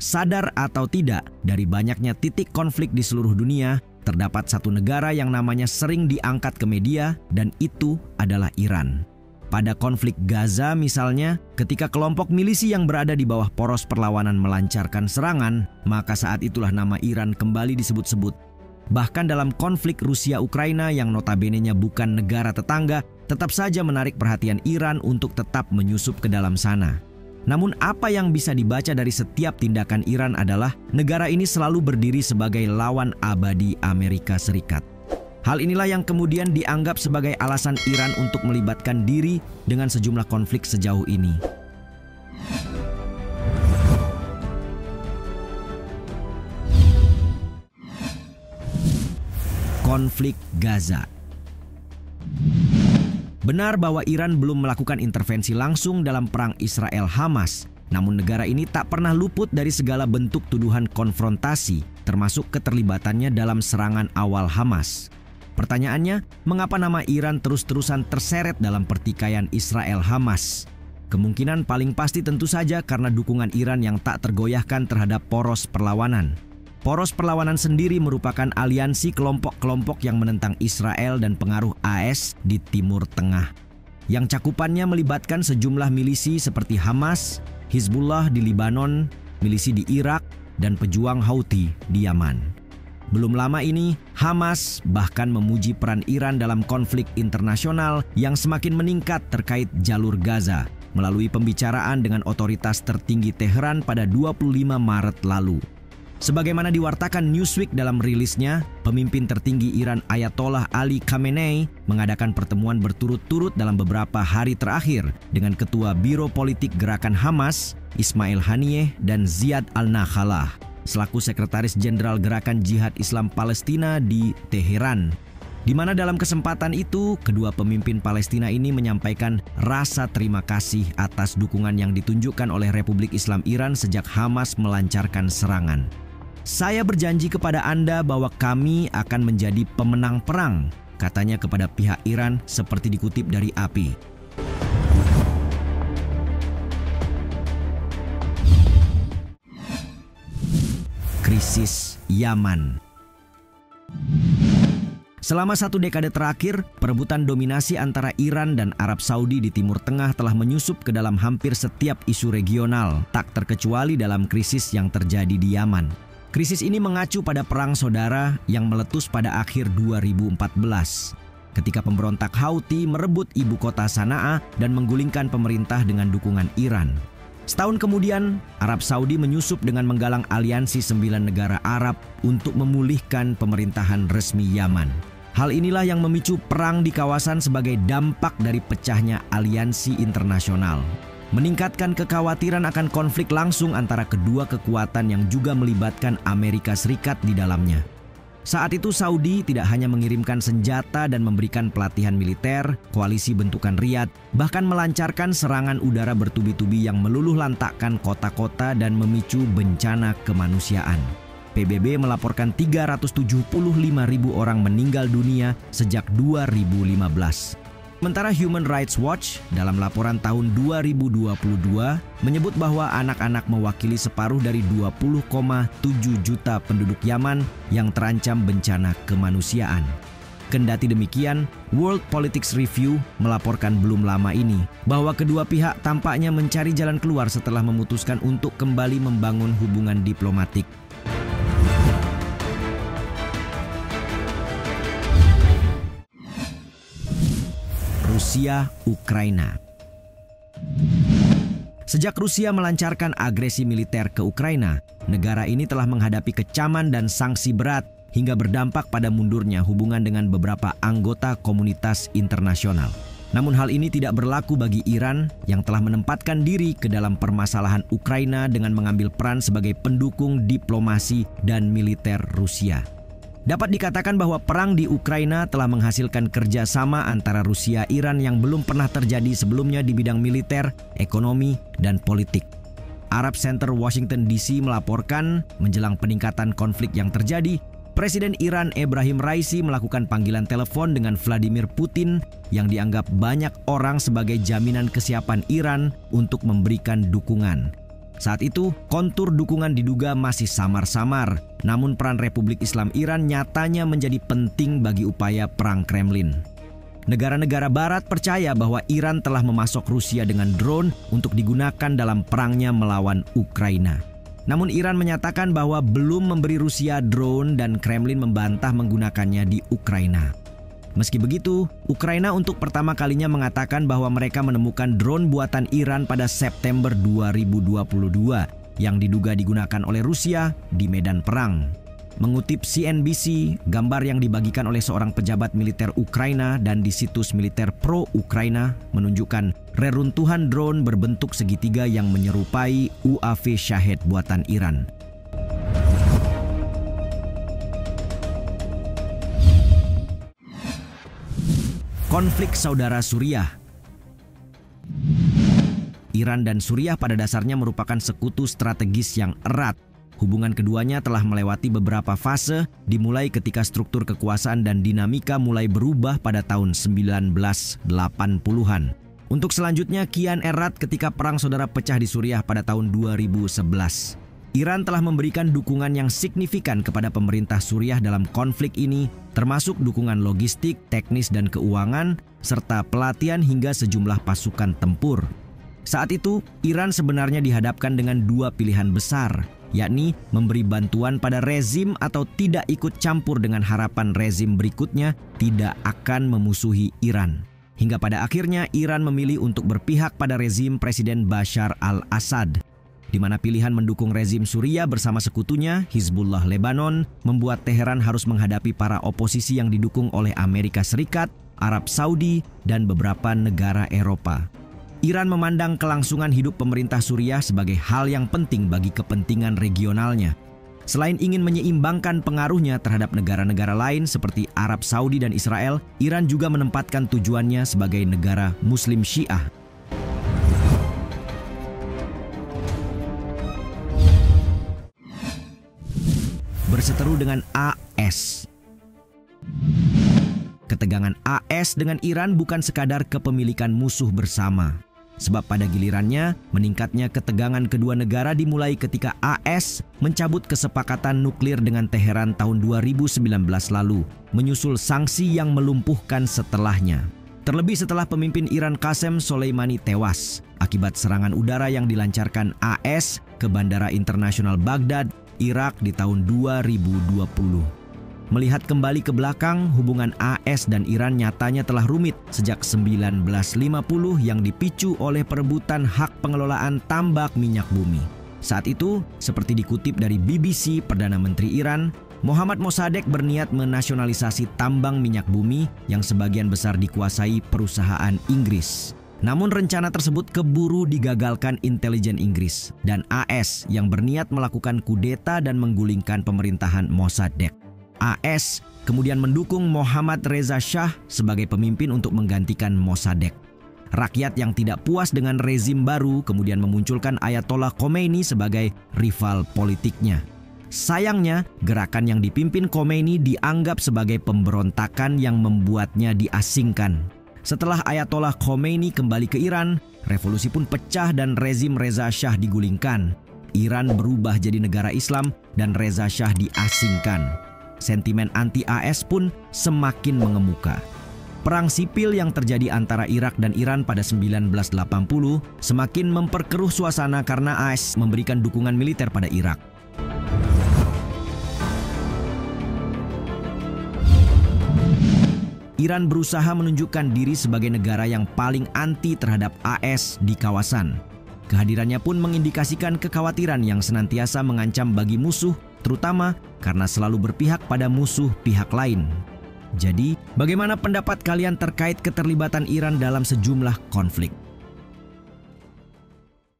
Sadar atau tidak, dari banyaknya titik konflik di seluruh dunia, terdapat satu negara yang namanya sering diangkat ke media, dan itu adalah Iran. Pada konflik Gaza misalnya, ketika kelompok milisi yang berada di bawah poros perlawanan melancarkan serangan, maka saat itulah nama Iran kembali disebut-sebut. Bahkan dalam konflik Rusia-Ukraina yang notabene-nya bukan negara tetangga, tetap saja menarik perhatian Iran untuk tetap menyusup ke dalam sana. Namun apa yang bisa dibaca dari setiap tindakan Iran adalah negara ini selalu berdiri sebagai lawan abadi Amerika Serikat. Hal inilah yang kemudian dianggap sebagai alasan Iran untuk melibatkan diri dengan sejumlah konflik sejauh ini. Konflik Gaza. Benar bahwa Iran belum melakukan intervensi langsung dalam perang Israel-Hamas, namun negara ini tak pernah luput dari segala bentuk tuduhan konfrontasi, termasuk keterlibatannya dalam serangan awal Hamas. Pertanyaannya, mengapa nama Iran terus-terusan terseret dalam pertikaian Israel-Hamas? Kemungkinan paling pasti tentu saja karena dukungan Iran yang tak tergoyahkan terhadap poros perlawanan. Poros perlawanan sendiri merupakan aliansi kelompok-kelompok yang menentang Israel dan pengaruh AS di Timur Tengah, yang cakupannya melibatkan sejumlah milisi seperti Hamas, Hizbullah di Libanon, milisi di Irak, dan pejuang Houthi di Yaman. Belum lama ini, Hamas bahkan memuji peran Iran dalam konflik internasional yang semakin meningkat terkait jalur Gaza melalui pembicaraan dengan otoritas tertinggi Teheran pada 25 Maret lalu. Sebagaimana diwartakan Newsweek dalam rilisnya, pemimpin tertinggi Iran Ayatollah Ali Khamenei mengadakan pertemuan berturut-turut dalam beberapa hari terakhir dengan Ketua Biro Politik Gerakan Hamas, Ismail Haniyeh, dan Ziad al-Nakhalah, selaku Sekretaris Jenderal Gerakan Jihad Islam Palestina di Teheran, di mana dalam kesempatan itu kedua pemimpin Palestina ini menyampaikan rasa terima kasih atas dukungan yang ditunjukkan oleh Republik Islam Iran sejak Hamas melancarkan serangan. "Saya berjanji kepada Anda bahwa kami akan menjadi pemenang perang," katanya kepada pihak Iran seperti dikutip dari API. Krisis Yaman. Selama satu dekade terakhir, perebutan dominasi antara Iran dan Arab Saudi di Timur Tengah telah menyusup ke dalam hampir setiap isu regional, tak terkecuali dalam krisis yang terjadi di Yaman. Krisis ini mengacu pada perang saudara yang meletus pada akhir 2014, ketika pemberontak Houthi merebut ibu kota Sanaa dan menggulingkan pemerintah dengan dukungan Iran. Setahun kemudian, Arab Saudi menyusup dengan menggalang aliansi 9 negara Arab untuk memulihkan pemerintahan resmi Yaman. Hal inilah yang memicu perang di kawasan sebagai dampak dari pecahnya aliansi internasional, meningkatkan kekhawatiran akan konflik langsung antara kedua kekuatan yang juga melibatkan Amerika Serikat di dalamnya. Saat itu Saudi tidak hanya mengirimkan senjata dan memberikan pelatihan militer, koalisi bentukan Riyadh, bahkan melancarkan serangan udara bertubi-tubi yang meluluh lantakkan kota-kota dan memicu bencana kemanusiaan. PBB melaporkan 375.000 orang meninggal dunia sejak 2015. Sementara Human Rights Watch dalam laporan tahun 2022 menyebut bahwa anak-anak mewakili separuh dari 20,7 juta penduduk Yaman yang terancam bencana kemanusiaan. Kendati demikian, World Politics Review melaporkan belum lama ini bahwa kedua pihak tampaknya mencari jalan keluar setelah memutuskan untuk kembali membangun hubungan diplomatik. Rusia-Ukraina. Sejak Rusia melancarkan agresi militer ke Ukraina, negara ini telah menghadapi kecaman dan sanksi berat hingga berdampak pada mundurnya hubungan dengan beberapa anggota komunitas internasional. Namun hal ini tidak berlaku bagi Iran yang telah menempatkan diri ke dalam permasalahan Ukraina dengan mengambil peran sebagai pendukung diplomasi dan militer Rusia. Dapat dikatakan bahwa perang di Ukraina telah menghasilkan kerjasama antara Rusia-Iran yang belum pernah terjadi sebelumnya di bidang militer, ekonomi, dan politik. Arab Center Washington DC melaporkan menjelang peningkatan konflik yang terjadi, Presiden Iran Ebrahim Raisi melakukan panggilan telepon dengan Vladimir Putin yang dianggap banyak orang sebagai jaminan kesiapan Iran untuk memberikan dukungan. Saat itu, kontur dukungan diduga masih samar-samar, namun peran Republik Islam Iran nyatanya menjadi penting bagi upaya perang Kremlin. Negara-negara Barat percaya bahwa Iran telah memasok Rusia dengan drone untuk digunakan dalam perangnya melawan Ukraina. Namun Iran menyatakan bahwa belum memberi Rusia drone dan Kremlin membantah menggunakannya di Ukraina. Meski begitu, Ukraina untuk pertama kalinya mengatakan bahwa mereka menemukan drone buatan Iran pada September 2022 yang diduga digunakan oleh Rusia di medan perang. Mengutip CNBC, gambar yang dibagikan oleh seorang pejabat militer Ukraina dan di situs militer pro-Ukraina menunjukkan reruntuhan drone berbentuk segitiga yang menyerupai UAV Shahed buatan Iran. Konflik saudara Suriah. Iran dan Suriah pada dasarnya merupakan sekutu strategis yang erat. Hubungan keduanya telah melewati beberapa fase, dimulai ketika struktur kekuasaan dan dinamika mulai berubah pada tahun 1980-an. Untuk selanjutnya kian erat ketika perang saudara pecah di Suriah pada tahun 2011. Iran telah memberikan dukungan yang signifikan kepada pemerintah Suriah dalam konflik ini, termasuk dukungan logistik, teknis dan keuangan, serta pelatihan hingga sejumlah pasukan tempur. Saat itu, Iran sebenarnya dihadapkan dengan dua pilihan besar, yakni memberi bantuan pada rezim atau tidak ikut campur dengan harapan rezim berikutnya tidak akan memusuhi Iran. Hingga pada akhirnya Iran memilih untuk berpihak pada rezim Presiden Bashar al-Assad, di mana pilihan mendukung rezim Suriah bersama sekutunya, Hizbullah Lebanon, membuat Teheran harus menghadapi para oposisi yang didukung oleh Amerika Serikat, Arab Saudi, dan beberapa negara Eropa. Iran memandang kelangsungan hidup pemerintah Suriah sebagai hal yang penting bagi kepentingan regionalnya. Selain ingin menyeimbangkan pengaruhnya terhadap negara-negara lain seperti Arab Saudi dan Israel, Iran juga menempatkan tujuannya sebagai negara Muslim Syiah. Berseteru dengan AS. Ketegangan AS dengan Iran bukan sekadar kepemilikan musuh bersama. Sebab pada gilirannya, meningkatnya ketegangan kedua negara dimulai ketika AS mencabut kesepakatan nuklir dengan Teheran tahun 2019 lalu, menyusul sanksi yang melumpuhkan setelahnya. Terlebih setelah pemimpin Iran Qasem Soleimani tewas akibat serangan udara yang dilancarkan AS ke Bandara Internasional Baghdad, Irak di tahun 2020. Melihat kembali ke belakang, hubungan AS dan Iran nyatanya telah rumit sejak 1950 yang dipicu oleh perebutan hak pengelolaan tambak minyak bumi. Saat itu, seperti dikutip dari BBC, Perdana Menteri Iran, Mohammad Mossadegh berniat menasionalisasi tambang minyak bumi yang sebagian besar dikuasai perusahaan Inggris. Namun rencana tersebut keburu digagalkan intelijen Inggris dan AS yang berniat melakukan kudeta dan menggulingkan pemerintahan Mossadegh. AS kemudian mendukung Mohammad Reza Shah sebagai pemimpin untuk menggantikan Mossadegh. Rakyat yang tidak puas dengan rezim baru kemudian memunculkan Ayatollah Khomeini sebagai rival politiknya. Sayangnya, gerakan yang dipimpin Khomeini dianggap sebagai pemberontakan yang membuatnya diasingkan. Setelah Ayatollah Khomeini kembali ke Iran, revolusi pun pecah dan rezim Reza Shah digulingkan. Iran berubah jadi negara Islam dan Reza Shah diasingkan. Sentimen anti-AS pun semakin mengemuka. Perang sipil yang terjadi antara Irak dan Iran pada 1980 semakin memperkeruh suasana karena AS memberikan dukungan militer pada Irak. Iran berusaha menunjukkan diri sebagai negara yang paling anti terhadap AS di kawasan. Kehadirannya pun mengindikasikan kekhawatiran yang senantiasa mengancam bagi musuh, terutama karena selalu berpihak pada musuh pihak lain. Jadi, bagaimana pendapat kalian terkait keterlibatan Iran dalam sejumlah konflik?